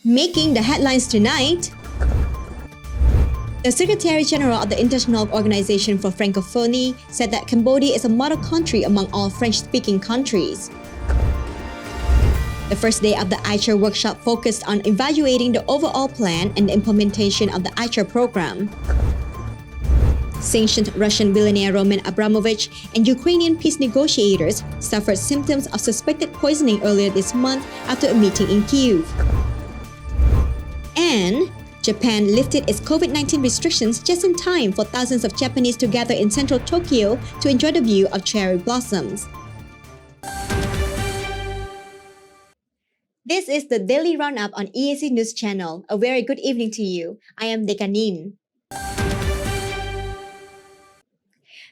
Making the headlines tonight, the Secretary General of the International Organization for Francophonie said that Cambodia is a model country among all French-speaking countries. The first day of the ICHR workshop focused on evaluating the overall plan and the implementation of the ICHR program. Sanctioned Russian billionaire Roman Abramovich and Ukrainian peace negotiators suffered symptoms of suspected poisoning earlier this month after a meeting in Kyiv. And Japan lifted its COVID-19 restrictions just in time for thousands of Japanese to gather in central Tokyo to enjoy the view of cherry blossoms. This is the Daily Roundup on EAC News Channel. A very good evening to you. I am Dekanin.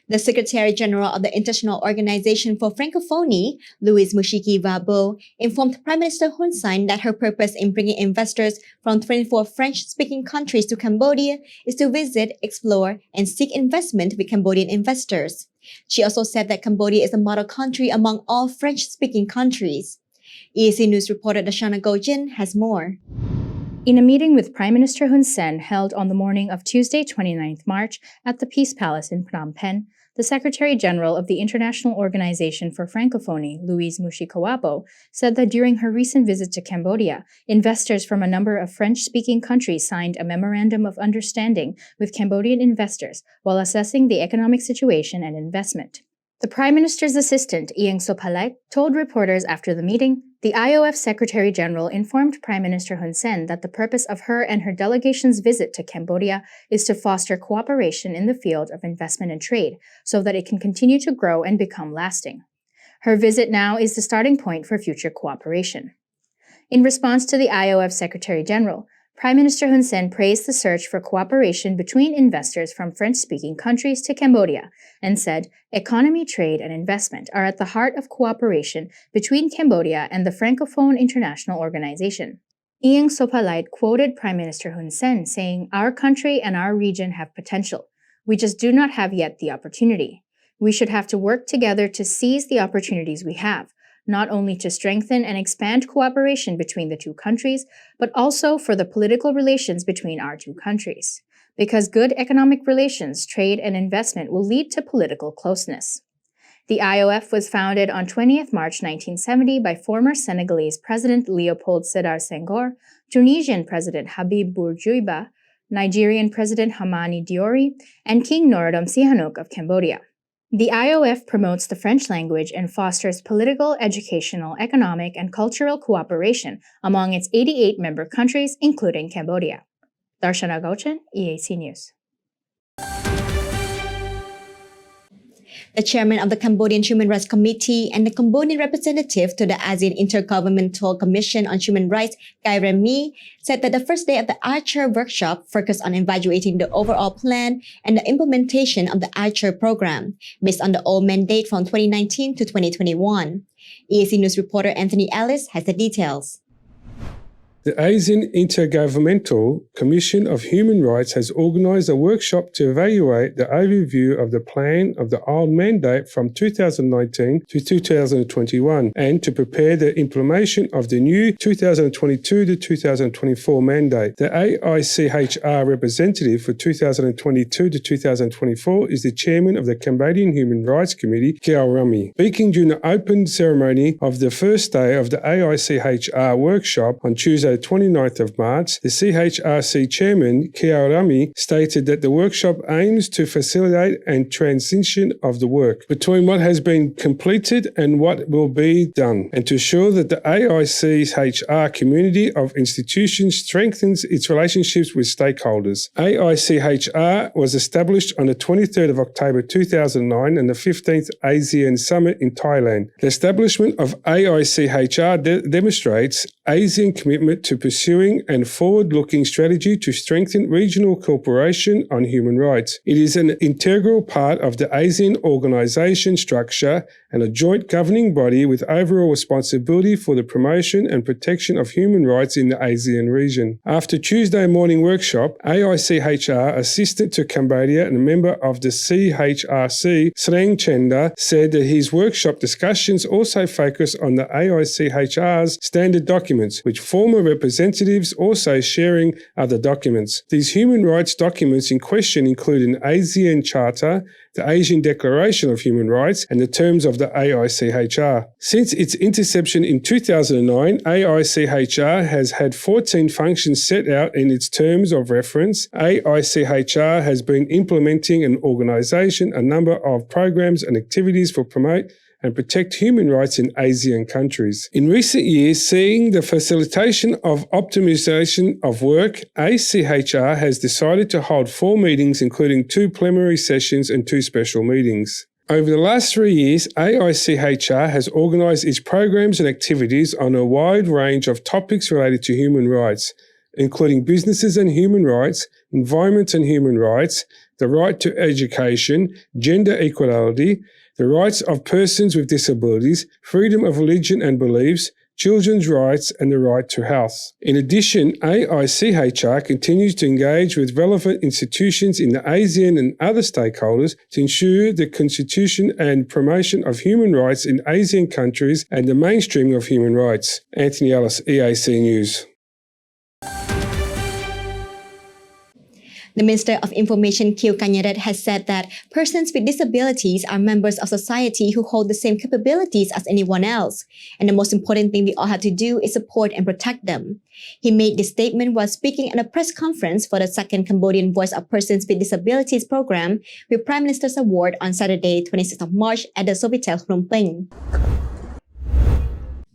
The Secretary General of the International Organization for Francophonie, Louise Mushikiwabo, informed Prime Minister Hun Sen that her purpose in bringing investors from 24 French-speaking countries to Cambodia is to visit, explore, and seek investment with Cambodian investors. She also said that Cambodia is a model country among all French-speaking countries. EAC News reporter Dashana Gojin has more. In a meeting with Prime Minister Hun Sen held on the morning of Tuesday, 29th March at the Peace Palace in Phnom Penh, the Secretary General of the International Organization for Francophonie, Louise Mushikiwabo, said that during her recent visit to Cambodia, investors from a number of French-speaking countries signed a memorandum of understanding with Cambodian investors while assessing the economic situation and investment. The Prime Minister's assistant, Ieng Sopalait, told reporters after the meeting, the IOF Secretary General informed Prime Minister Hun Sen that the purpose of her and her delegation's visit to Cambodia is to foster cooperation in the field of investment and trade so that it can continue to grow and become lasting. Her visit now is the starting point for future cooperation. In response to the IOF Secretary General, Prime Minister Hun Sen praised the search for cooperation between investors from French-speaking countries to Cambodia and said, economy, trade, and investment are at the heart of cooperation between Cambodia and the Francophone International Organization. Ieng Sopalait quoted Prime Minister Hun Sen saying, "Our country and our region have potential. We just do not have yet the opportunity. We should have to work together to seize the opportunities we have, not only to strengthen and expand cooperation between the two countries, but also for the political relations between our two countries. Because good economic relations, trade, and investment will lead to political closeness." The IOF was founded on 20th March 1970 by former Senegalese President Leopold Sédar Senghor, Tunisian President Habib Bourguiba, Nigerian President Hamani Diori, and King Norodom Sihanouk of Cambodia. The IOF promotes the French language and fosters political, educational, economic, and cultural cooperation among its 88 member countries, including Cambodia. Darshana Gauchan, EAC News. The chairman of the Cambodian Human Rights Committee and the Cambodian representative to the ASEAN Intergovernmental Commission on Human Rights, Guy Remy, said that the first day of the ICHR workshop focused on evaluating the overall plan and the implementation of the ICHR program, based on the old mandate from 2019 to 2021. EAC News reporter Anthony Ellis has the details. The ASEAN Intergovernmental Commission of Human Rights has organised a workshop to evaluate the overview of the plan of the old mandate from 2019 to 2021 and to prepare the implementation of the new 2022 to 2024 mandate. The AICHR representative for 2022 to 2024 is the chairman of the Cambodian Human Rights Committee, Kiao Rami. Speaking during the open ceremony of the first day of the AICHR workshop on Tuesday, 29th of March, the CHRC chairman, Kiao Rami, stated that the workshop aims to facilitate and transition of the work between what has been completed and what will be done, and to ensure that the AICHR community of institutions strengthens its relationships with stakeholders. AICHR was established on the 23rd of October 2009 and the 15th ASEAN Summit in Thailand. The establishment of AICHR demonstrates ASEAN commitment to pursuing a forward-looking strategy to strengthen regional cooperation on human rights. It is an integral part of the ASEAN organisation structure and a joint governing body with overall responsibility for the promotion and protection of human rights in the ASEAN region. After Tuesday morning workshop, AICHR assistant to Cambodia and a member of the CHRC, Sreng Chenda, said that his workshop discussions also focus on the AICHR's standard documents, which former representatives also sharing other documents. These human rights documents in question include an ASEAN Charter, the Asian Declaration of Human Rights, and the terms of the AICHR. Since its inception in 2009, AICHR has had 14 functions set out in its terms of reference. AICHR has been implementing an organisation, a number of programs and activities for promote and protect human rights in ASEAN countries. In recent years, seeing the facilitation of optimization of work, ACHR has decided to hold 4 meetings, including 2 plenary sessions and 2 special meetings. Over the last 3 years, AICHR has organised its programs and activities on a wide range of topics related to human rights, including businesses and human rights, environment and human rights, the right to education, gender equality, the rights of persons with disabilities, freedom of religion and beliefs, children's rights, and the right to health. In addition, AICHR continues to engage with relevant institutions in the ASEAN and other stakeholders to ensure the constitution and promotion of human rights in ASEAN countries and the mainstreaming of human rights. Anthony Ellis, EAC News. The Minister of Information, Kieu Kanyaret, has said that persons with disabilities are members of society who hold the same capabilities as anyone else, and the most important thing we all have to do is support and protect them. He made this statement while speaking at a press conference for the second Cambodian Voice of Persons with Disabilities program with Prime Minister's Award on Saturday, 26th of March at the Sofitel Phnom Penh.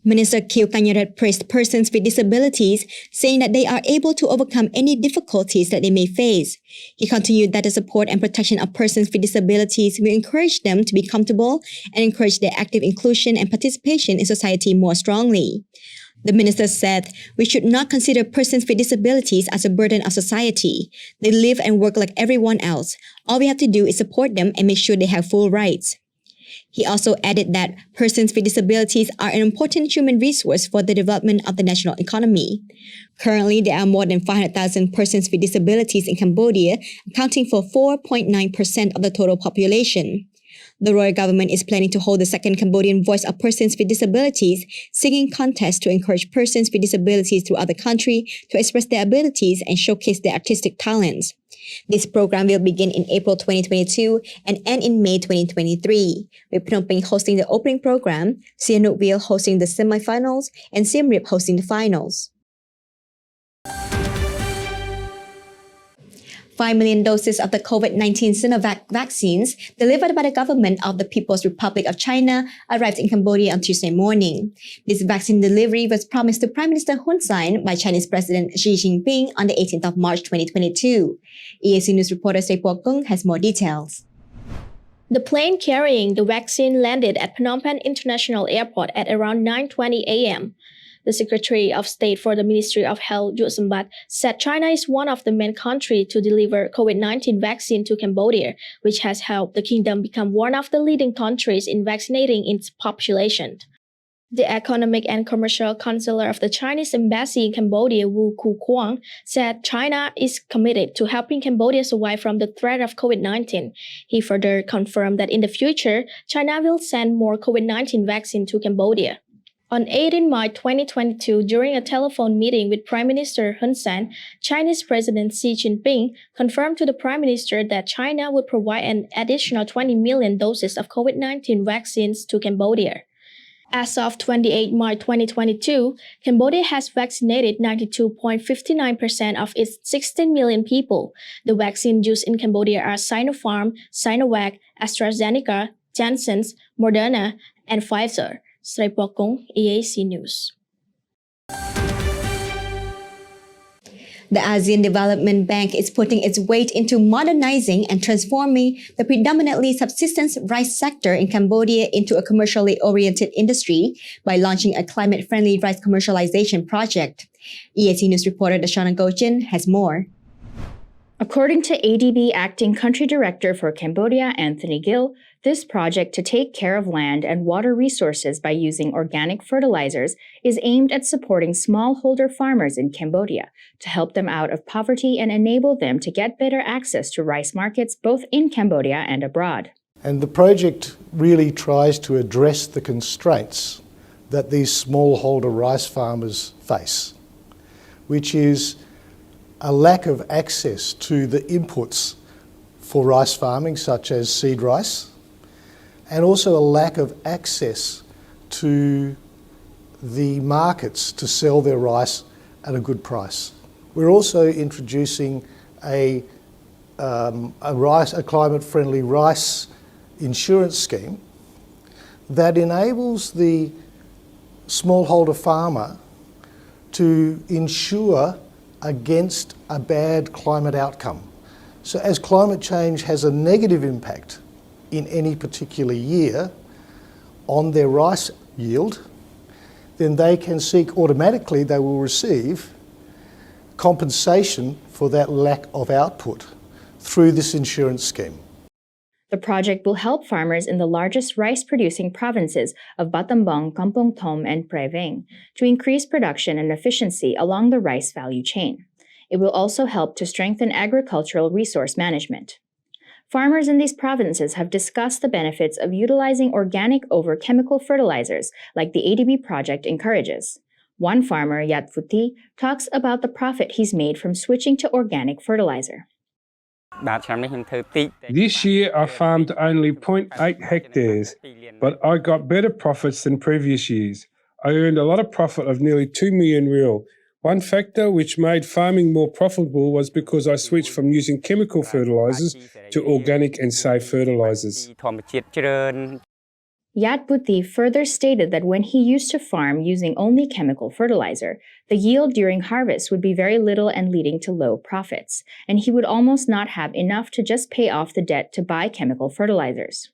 Minister Kieu Kanyaret praised persons with disabilities, saying that they are able to overcome any difficulties that they may face. He continued that the support and protection of persons with disabilities will encourage them to be comfortable and encourage their active inclusion and participation in society more strongly. The minister said, "We should not consider persons with disabilities as a burden of society. They live and work like everyone else. All we have to do is support them and make sure they have full rights." He also added that persons with disabilities are an important human resource for the development of the national economy. Currently, there are more than 500,000 persons with disabilities in Cambodia, accounting for 4.9% of the total population. The royal government is planning to hold the second Cambodian Voice of Persons with Disabilities singing contest to encourage persons with disabilities throughout the country to express their abilities and showcase their artistic talents. This program will begin in April 2022 and end in May 2023, with Phnom Penh hosting the opening program, Sihanoukville hosting the semifinals, and Siem Reap hosting the finals. 5 million doses of the COVID-19 Sinovac vaccines delivered by the government of the People's Republic of China arrived in Cambodia on Tuesday morning. This vaccine delivery was promised to Prime Minister Hun Sen by Chinese President Xi Jinping on the 18th of March 2022. EAC News reporter Srey Pua Kung has more details. The plane carrying the vaccine landed at Phnom Penh International Airport at around 9:20 a.m. The Secretary of State for the Ministry of Health, Yu Sambat, said China is one of the main countries to deliver COVID-19 vaccine to Cambodia, which has helped the kingdom become one of the leading countries in vaccinating its population. The Economic and Commercial Counselor of the Chinese Embassy in Cambodia, Wu Ku-kwang, said China is committed to helping Cambodia survive from the threat of COVID-19. He further confirmed that in the future, China will send more COVID-19 vaccine to Cambodia. On 18 March 2022, during a telephone meeting with Prime Minister Hun Sen, Chinese President Xi Jinping confirmed to the Prime Minister that China would provide an additional 20 million doses of COVID-19 vaccines to Cambodia. As of 28 March 2022, Cambodia has vaccinated 92.59% of its 16 million people. The vaccines used in Cambodia are Sinopharm, Sinovac, AstraZeneca, Janssen's, Moderna, and Pfizer. Srey Pua Kung, EAC News. The ASEAN Development Bank is putting its weight into modernizing and transforming the predominantly subsistence rice sector in Cambodia into a commercially oriented industry by launching a climate-friendly rice commercialization project. EAC News reporter Dashana Gochin has more. According to ADB Acting Country Director for Cambodia, Anthony Gill, this project to take care of land and water resources by using organic fertilizers is aimed at supporting smallholder farmers in Cambodia to help them out of poverty and enable them to get better access to rice markets both in Cambodia and abroad. And the project really tries to address the constraints that these smallholder rice farmers face. which is a lack of access to the inputs for rice farming, such as seed rice, and also a lack of access to the markets to sell their rice at a good price. We're also introducing a climate-friendly rice insurance scheme that enables the smallholder farmer to insure against a bad climate outcome. So as climate change has a negative impact in any particular year on their rice yield, then they can seek automatically, they will receive compensation for that lack of output through this insurance scheme. The project will help farmers in the largest rice-producing provinces of Battambang, Kampong Thom, and Pre Veng to increase production and efficiency along the rice value chain. It will also help to strengthen agricultural resource management. Farmers in these provinces have discussed the benefits of utilizing organic over chemical fertilizers like the ADB project encourages. One farmer, Yat Phuti, talks about the profit he's made from switching to organic fertilizer. This year I farmed only 0.8 hectares, but I got better profits than previous years. I earned a lot of profit of nearly 2 million real. One factor which made farming more profitable was because I switched from using chemical fertilizers to organic and safe fertilizers. Yat Phuti further stated that when he used to farm using only chemical fertilizer, the yield during harvest would be very little and leading to low profits, and he would almost not have enough to just pay off the debt to buy chemical fertilizers.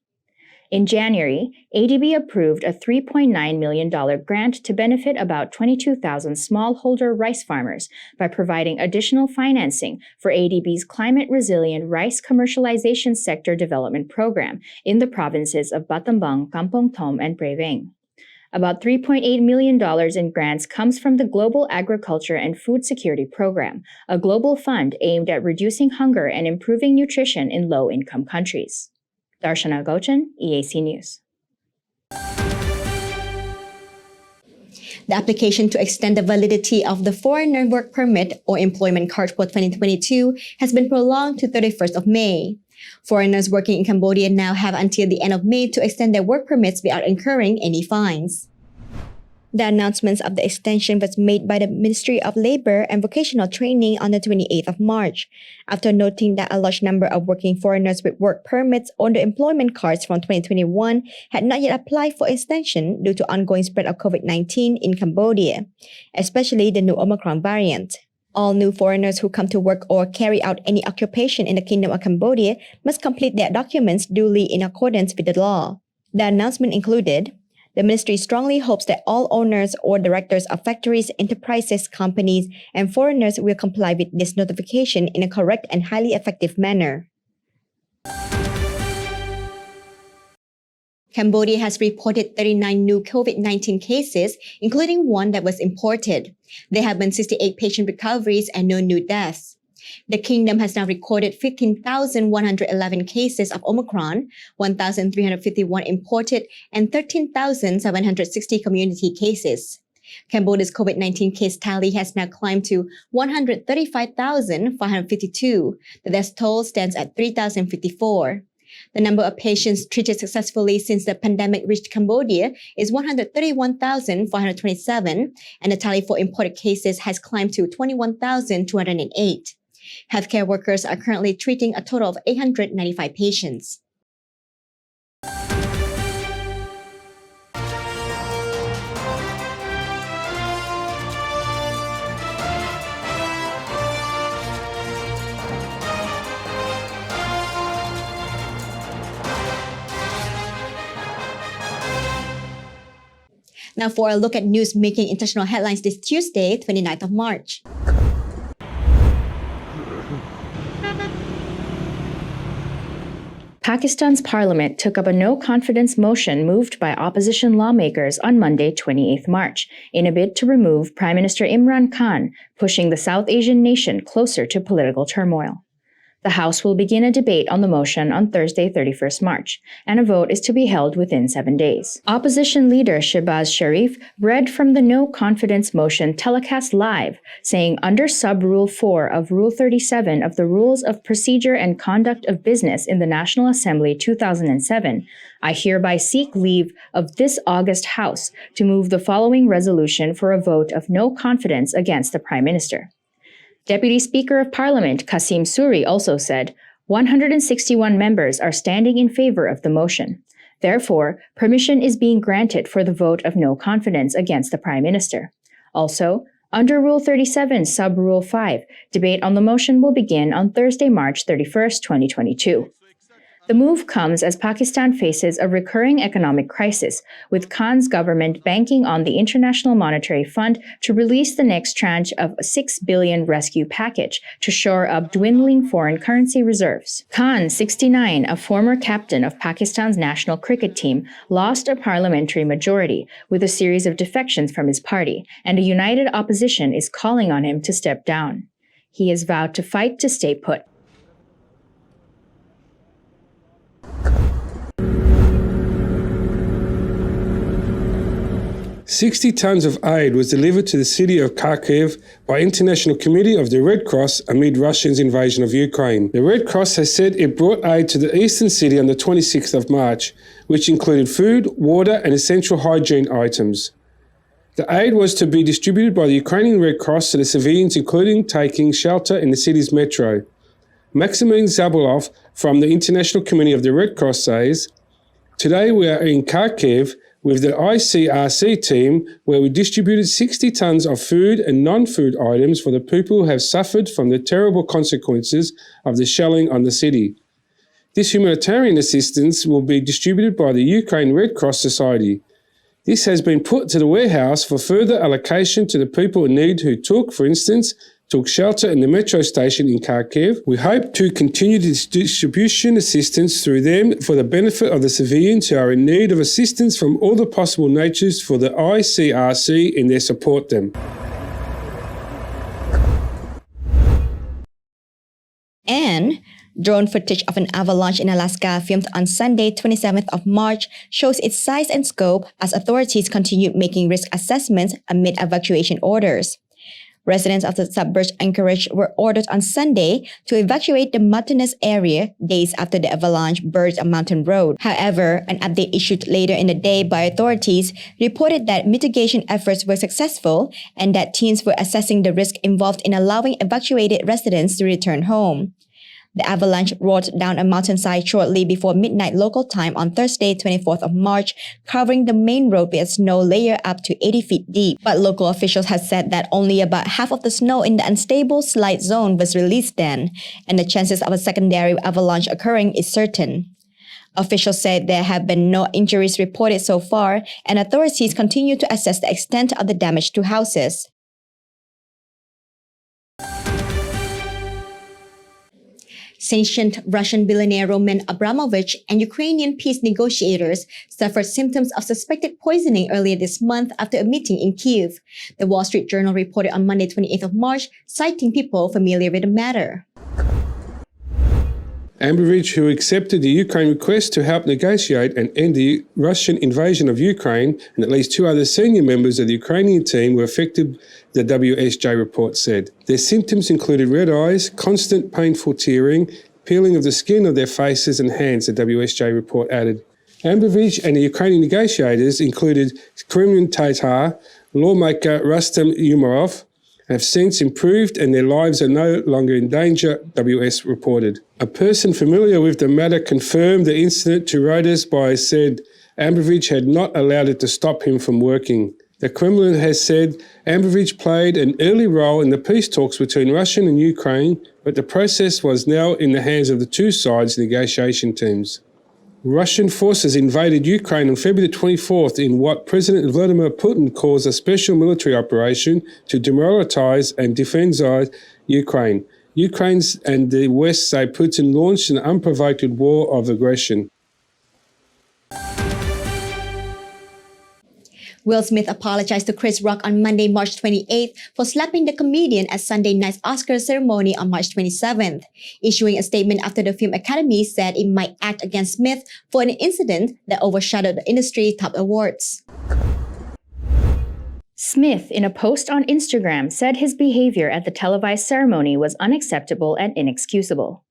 In January, ADB approved a $3.9 million grant to benefit about 22,000 smallholder rice farmers by providing additional financing for ADB's climate-resilient rice commercialization sector development program in the provinces of Battambang, Kampong Thom, and Pre Veng. About $3.8 million in grants comes from the Global Agriculture and Food Security Program, a global fund aimed at reducing hunger and improving nutrition in low-income countries. Darshana Gochan, EAC News. The application to extend the validity of the foreigner work permit or employment card for 2022 has been prolonged to 31st of May. Foreigners working in Cambodia now have until the end of May to extend their work permits without incurring any fines. The announcement of the extension was made by the Ministry of Labour and Vocational Training on the 28th of March, after noting that a large number of working foreigners with work permits on the employment cards from 2021 had not yet applied for extension due to ongoing spread of COVID-19 in Cambodia, especially the new Omicron variant. All new foreigners who come to work or carry out any occupation in the Kingdom of Cambodia must complete their documents duly in accordance with the law. The announcement included: the ministry strongly hopes that all owners or directors of factories, enterprises, companies, and foreigners will comply with this notification in a correct and highly effective manner. Cambodia has reported 39 new COVID-19 cases, including one that was imported. There have been 68 patient recoveries and no new deaths. The kingdom has now recorded 15,111 cases of Omicron, 1,351 imported, and 13,760 community cases. Cambodia's COVID-19 case tally has now climbed to 135,552. The death toll stands at 3,054. The number of patients treated successfully since the pandemic reached Cambodia is 131,427, and the tally for imported cases has climbed to 21,208. Healthcare workers are currently treating a total of 895 patients. Now for a look at news making international headlines this Tuesday, 29th of March. Pakistan's parliament took up a no-confidence motion moved by opposition lawmakers on Monday, 28 March, in a bid to remove Prime Minister Imran Khan, pushing the South Asian nation closer to political turmoil. The House will begin a debate on the motion on Thursday, 31st March, and a vote is to be held within 7 days. Opposition leader Shehbaz Sharif read from the no confidence motion telecast live, saying under Sub-Rule 4 of Rule 37 of the Rules of Procedure and Conduct of Business in the National Assembly 2007, I hereby seek leave of this August House to move the following resolution for a vote of no confidence against the Prime Minister. Deputy Speaker of Parliament Qasim Suri also said, 161 members are standing in favor of the motion. Therefore, permission is being granted for the vote of no confidence against the Prime Minister. Also, under Rule 37, Sub-Rule 5, debate on the motion will begin on Thursday, March 31st, 2022. The move comes as Pakistan faces a recurring economic crisis, with Khan's government banking on the International Monetary Fund to release the next tranche of a $6 billion rescue package to shore up dwindling foreign currency reserves. Khan, 69, a former captain of Pakistan's national cricket team, lost a parliamentary majority with a series of defections from his party, and a united opposition is calling on him to step down. He has vowed to fight to stay put. 60 tons of aid was delivered to the city of Kharkiv by International Committee of the Red Cross amid Russia's invasion of Ukraine. The Red Cross has said it brought aid to the eastern city on the 26th of March, which included food, water, and essential hygiene items. The aid was to be distributed by the Ukrainian Red Cross to the civilians, including taking shelter in the city's metro. Maximin Zabulov from the International Committee of the Red Cross says, "Today we are in Kharkiv with the ICRC team, where we distributed 60 tons of food and non-food items for the people who have suffered from the terrible consequences of the shelling on the city. This humanitarian assistance will be distributed by the Ukraine Red Cross Society. This has been put to the warehouse for further allocation to the people in need who for instance, took shelter in the metro station in Kharkiv. We hope to continue this distribution assistance through them for the benefit of the civilians who are in need of assistance from all the possible natures for the ICRC in their support them." And drone footage of an avalanche in Alaska filmed on Sunday, 27th of March, shows its size and scope as authorities continue making risk assessments amid evacuation orders. Residents of the suburb Anchorage were ordered on Sunday to evacuate the mountainous area days after the avalanche burst a mountain road. However, an update issued later in the day by authorities reported that mitigation efforts were successful and that teams were assessing the risk involved in allowing evacuated residents to return home. The avalanche roared down a mountainside shortly before midnight local time on Thursday, 24th of March, covering the main road with a snow layer up to 80 feet deep. But local officials have said that only about half of the snow in the unstable slide zone was released then, and the chances of a secondary avalanche occurring is certain. Officials said there have been no injuries reported so far, and authorities continue to assess the extent of the damage to houses. Sanctioned Russian billionaire Roman Abramovich and Ukrainian peace negotiators suffered symptoms of suspected poisoning earlier this month after a meeting in Kyiv. The Wall Street Journal reported on Monday, 28th of March, citing people familiar with the matter. Abramovich, who accepted the Ukraine request to help negotiate and end the Russian invasion of Ukraine, and at least 2 other senior members of the Ukrainian team were affected, the WSJ report said. Their symptoms included red eyes, constant painful tearing, peeling of the skin of their faces and hands, the WSJ report added. Abramovich and the Ukrainian negotiators included Kremlin Tatar, lawmaker Rustem Umerov, have since improved and their lives are no longer in danger, WS reported. A person familiar with the matter confirmed the incident to Reuters by said Abramovich had not allowed it to stop him from working. The Kremlin has said Abramovich played an early role in the peace talks between Russia and Ukraine, but the process was now in the hands of the two sides' negotiation teams. Russian forces invaded Ukraine on February 24th in what President Vladimir Putin calls a special military operation to demilitarize and defensize Ukraine. Ukraine and the West say Putin launched an unprovoked war of aggression. Will Smith apologized to Chris Rock on Monday, March 28th for slapping the comedian at Sunday night's Oscar ceremony on March 27th. Issuing a statement after the Film Academy said it might act against Smith for an incident that overshadowed the industry's top awards. Smith, in a post on Instagram, said his behavior at the televised ceremony was unacceptable and inexcusable.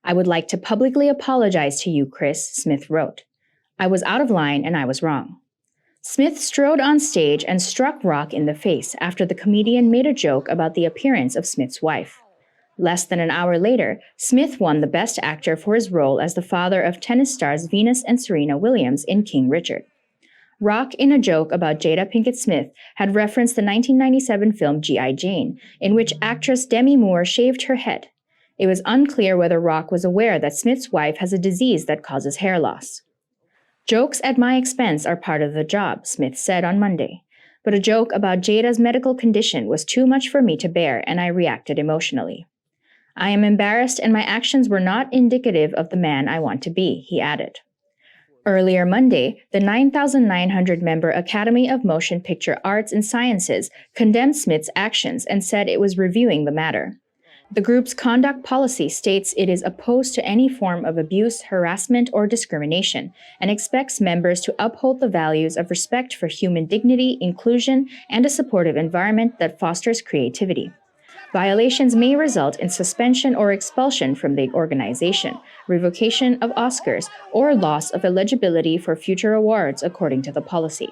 "I would like to publicly apologize to you, Chris," Smith wrote. "I was out of line and I was wrong." Smith strode on stage and struck Rock in the face after the comedian made a joke about the appearance of Smith's wife. Less than an hour later, Smith won the Best Actor for his role as the father of tennis stars Venus and Serena Williams in King Richard. Rock, in a joke about Jada Pinkett Smith, had referenced the 1997 film G.I. Jane, in which actress Demi Moore shaved her head. It was unclear whether Rock was aware that Smith's wife has a disease that causes hair loss. "Jokes at my expense are part of the job," Smith said on Monday. "But a joke about Jada's medical condition was too much for me to bear, and I reacted emotionally. I am embarrassed, and my actions were not indicative of the man I want to be," he added. Earlier Monday, the 9,900-member Academy of Motion Picture Arts and Sciences condemned Smith's actions and said it was reviewing the matter. The group's conduct policy states it is opposed to any form of abuse, harassment, or discrimination, and expects members to uphold the values of respect for human dignity, inclusion, and a supportive environment that fosters creativity. Violations may result in suspension or expulsion from the organization, revocation of Oscars, or loss of eligibility for future awards, according to the policy.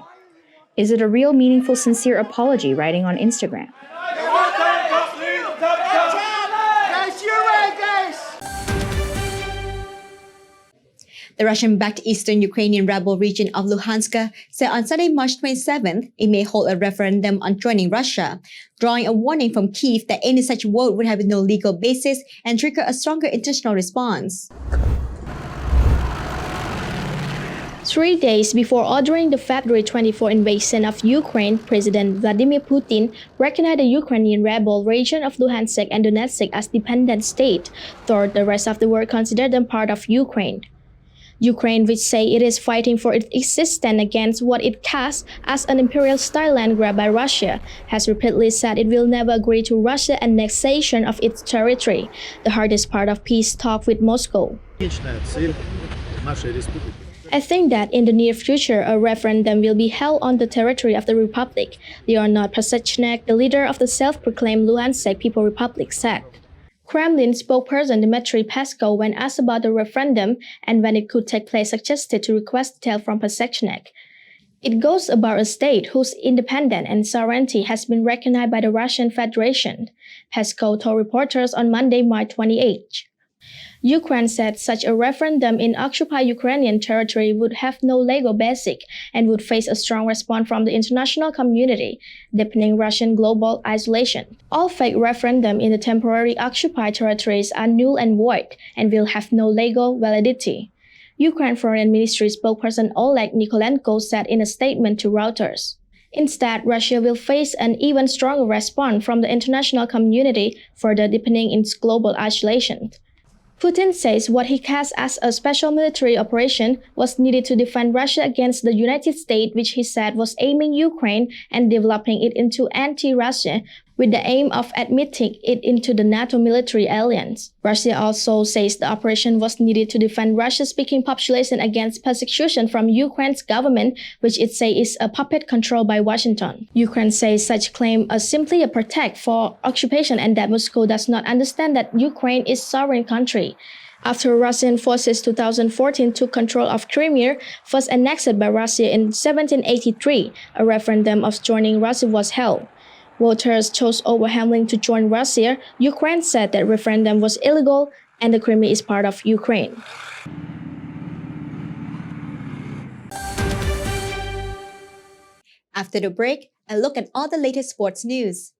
Is it a real, meaningful, sincere apology? Writing on Instagram. The Russian-backed eastern Ukrainian rebel region of Luhansk said on Sunday, March 27th, it may hold a referendum on joining Russia, drawing a warning from Kyiv that any such vote would have no legal basis and trigger a stronger international response. 3 days before ordering the February 24 invasion of Ukraine, President Vladimir Putin recognized the Ukrainian rebel region of Luhansk and Donetsk as dependent states, though the rest of the world considered them part of Ukraine. Ukraine, which say it is fighting for its existence against what it casts as an imperial-style land grab by Russia, has repeatedly said it will never agree to Russia's annexation of its territory, the hardest part of peace talks with Moscow. I think that in the near future, a referendum will be held on the territory of the Republic. Leonid Pasachnik, the leader of the self-proclaimed Luhansk People Republic, said. Kremlin spokesperson Dmitry Peskov, when asked about the referendum and when it could take place, suggested to request details from Pasachnik. It goes about a state whose independence and sovereignty has been recognized by the Russian Federation, Peskov told reporters on Monday, March 28. Ukraine said such a referendum in occupied Ukrainian territory would have no legal basis and would face a strong response from the international community, deepening Russian global isolation. All fake referendums in the temporarily occupied territories are null and void and will have no legal validity. Ukraine Foreign Ministry spokesperson Oleg Nikolenko said in a statement to Reuters. Instead, Russia will face an even stronger response from the international community, further deepening its global isolation. Putin says what he cast as a special military operation was needed to defend Russia against the United States, which he said was aiming Ukraine and developing it into anti-Russia, with the aim of admitting it into the NATO military alliance. Russia also says the operation was needed to defend Russian-speaking population against persecution from Ukraine's government, which it says is a puppet controlled by Washington. Ukraine says such claims are simply a pretext for occupation and that Moscow does not understand that Ukraine is a sovereign country. After Russian forces in 2014 took control of Crimea, first annexed by Russia in 1783, a referendum of joining Russia was held. Voters chose overwhelmingly to join Russia. Ukraine said that referendum was illegal and the Crimea is part of Ukraine. After the break, a look at all the latest sports news.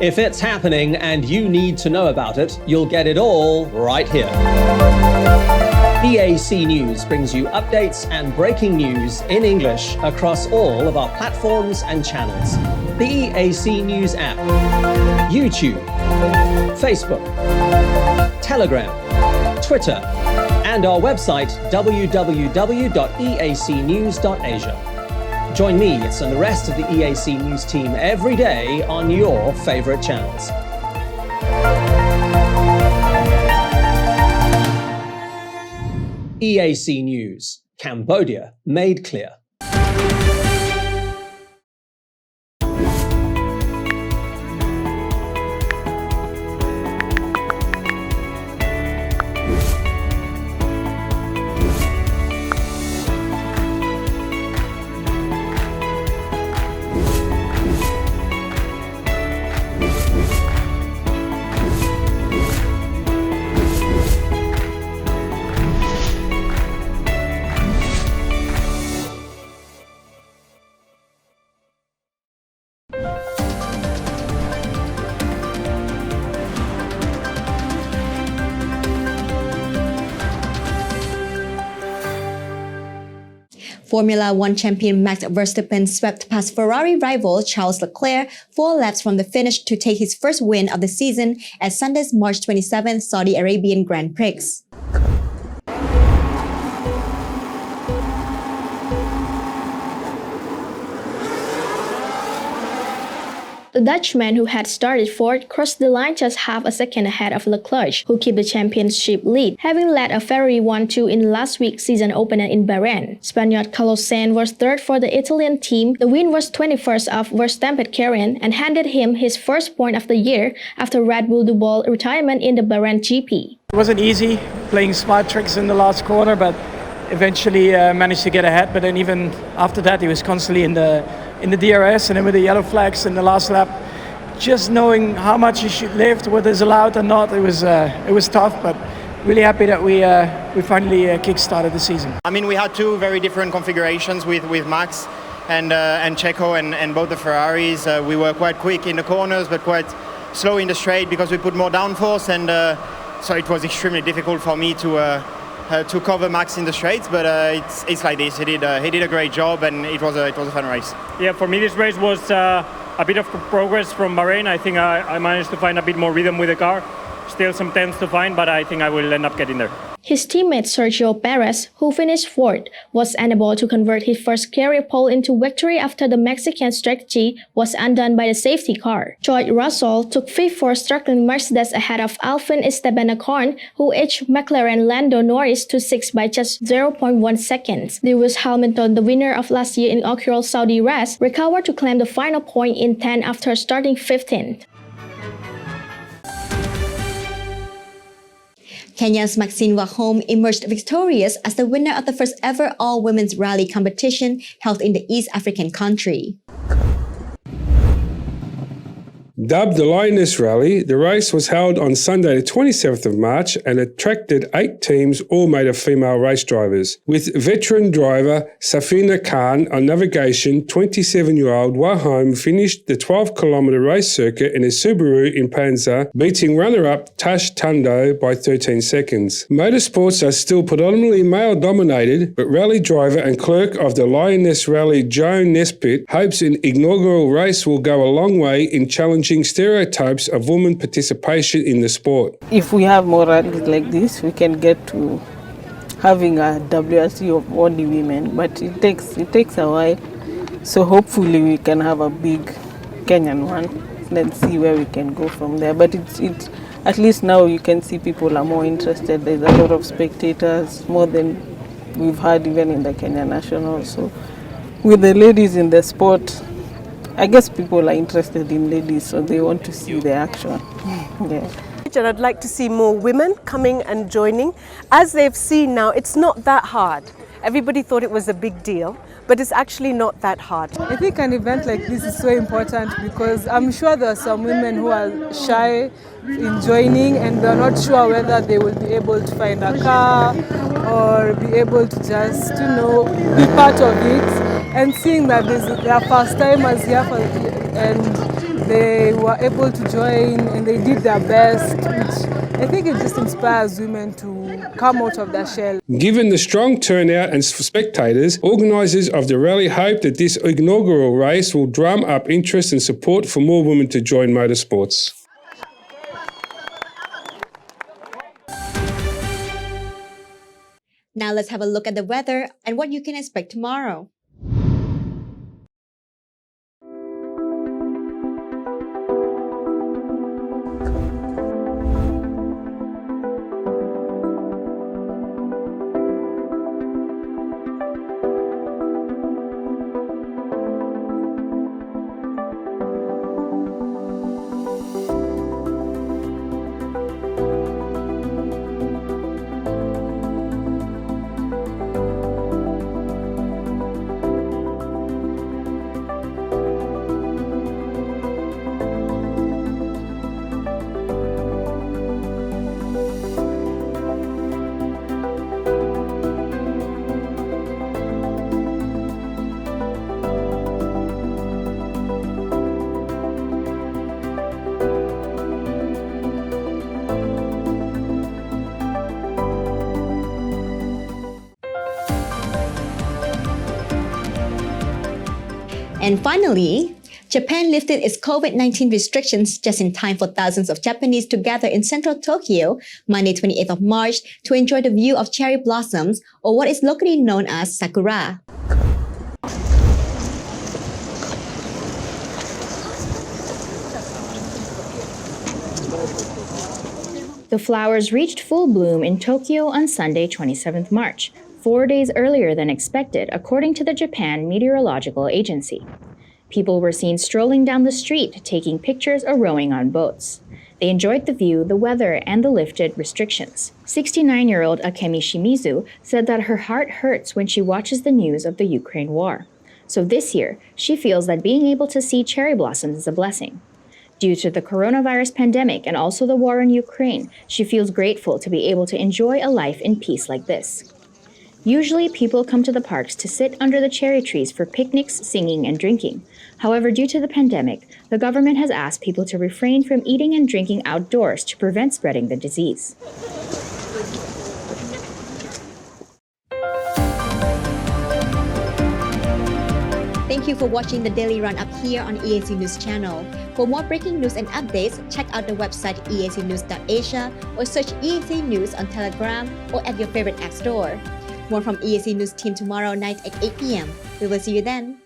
If it's happening and you need to know about it, you'll get it all right here. EAC News brings you updates and breaking news in English across all of our platforms and channels. The EAC News app, YouTube, Facebook, Telegram, Twitter, and our website www.eacnews.asia. Join me and the rest of the EAC News team every day on your favorite channels. EAC News, Cambodia made clear. Formula One champion Max Verstappen swept past Ferrari rival Charles Leclerc 4 laps from the finish to take his first win of the season at Sunday's March 27th Saudi Arabian Grand Prix. The Dutchman, who had started fourth, crossed the line just half a second ahead of Leclerc, who kept the championship lead, having led a Ferrari 1-2 in last week's season opener in Bahrain. Spaniard Carlos Sainz was third for the Italian team. The win was 21st of Verstappen's career and handed him his first point of the year after Red Bull double retirement in the Bahrain GP. It wasn't easy playing smart tricks in the last corner, but eventually managed to get ahead. But then even after that, he was constantly in the DRS, and then with the yellow flags in the last lap, just knowing how much you should lift, what is allowed and not, it was tough. But really happy that we finally kick-started the season. I mean, we had two very different configurations with Max and Checo and both the Ferraris. We were quite quick in the corners, but quite slow in the straight because we put more downforce, and so it was extremely difficult for me to cover Max in the straights, but it's like this. He did a great job, and it was a fun race. Yeah, for me this race was a bit of progress from Bahrain. I think I managed to find a bit more rhythm with the car. Still some tenths to find, but I think I will end up getting there. His teammate Sergio Perez, who finished fourth, was unable to convert his first career pole into victory after the Mexican strategy was undone by the safety car. George Russell took fifth for struggling Mercedes ahead of Alpine Esteban Ocon, who edged McLaren Lando Norris to sixth by just 0.1 seconds. Lewis Hamilton, the winner of last year's inaugural Saudi race, recovered to claim the final point in 10th after starting 15th. Kenya's Maxine Wahome emerged victorious as the winner of the first ever all-women's rally competition held in the East African country. Dubbed the Lioness Rally, the race was held on Sunday the 27th of March and attracted 8 teams, all made of female race drivers. With veteran driver Safina Khan on navigation, 27-year-old Wahome finished the 12-kilometre race circuit in a Subaru Impanza, beating runner-up Tash Tundo by 13 seconds. Motorsports are still predominantly male-dominated, but rally driver and clerk of the Lioness Rally Joan Nesbitt hopes an inaugural race will go a long way in challenging stereotypes of women participation in the sport. If we have more rallies like this, we can get to having a WRC of only women, but it takes a while. So hopefully we can have a big Kenyan one. Let's see where we can go from there. But it's at least now you can see people are more interested. There's a lot of spectators, more than we've had even in the Kenya National. So with the ladies in the sport, I guess people are interested in ladies, so they want to see the action. Yeah. And I'd like to see more women coming and joining. As they've seen now, it's not that hard. Everybody thought it was a big deal, but it's actually not that hard. I think an event like this is so important because I'm sure there are some women who are shy in joining and they're not sure whether they will be able to find a car or be able to just, be part of it. And seeing that there are first timers here and they were able to join and they did their best, which I think it just inspires women to come out of their shell. Given the strong turnout and spectators, organisers of the rally hope that this inaugural race will drum up interest and support for more women to join motorsports. Now let's have a look at the weather and what you can expect tomorrow. And finally, Japan lifted its COVID-19 restrictions just in time for thousands of Japanese to gather in central Tokyo Monday 28th of March to enjoy the view of cherry blossoms, or what is locally known as sakura. The flowers reached full bloom in Tokyo on Sunday, 27th March, 4 days earlier than expected, according to the Japan Meteorological Agency. People were seen strolling down the street, taking pictures or rowing on boats. They enjoyed the view, the weather, and the lifted restrictions. 69-year-old Akemi Shimizu said that her heart hurts when she watches the news of the Ukraine war. So this year, she feels that being able to see cherry blossoms is a blessing. Due to the coronavirus pandemic and also the war in Ukraine, she feels grateful to be able to enjoy a life in peace like this. Usually, people come to the parks to sit under the cherry trees for picnics, singing, and drinking. However, due to the pandemic, the government has asked people to refrain from eating and drinking outdoors to prevent spreading the disease. Thank you for watching the Daily Roundup here on EAC News Channel. For more breaking news and updates, check out the website eacnews.asia or search EAC News on Telegram or at your favorite app store. More from EAC News team tomorrow night at 8 p.m. We will see you then.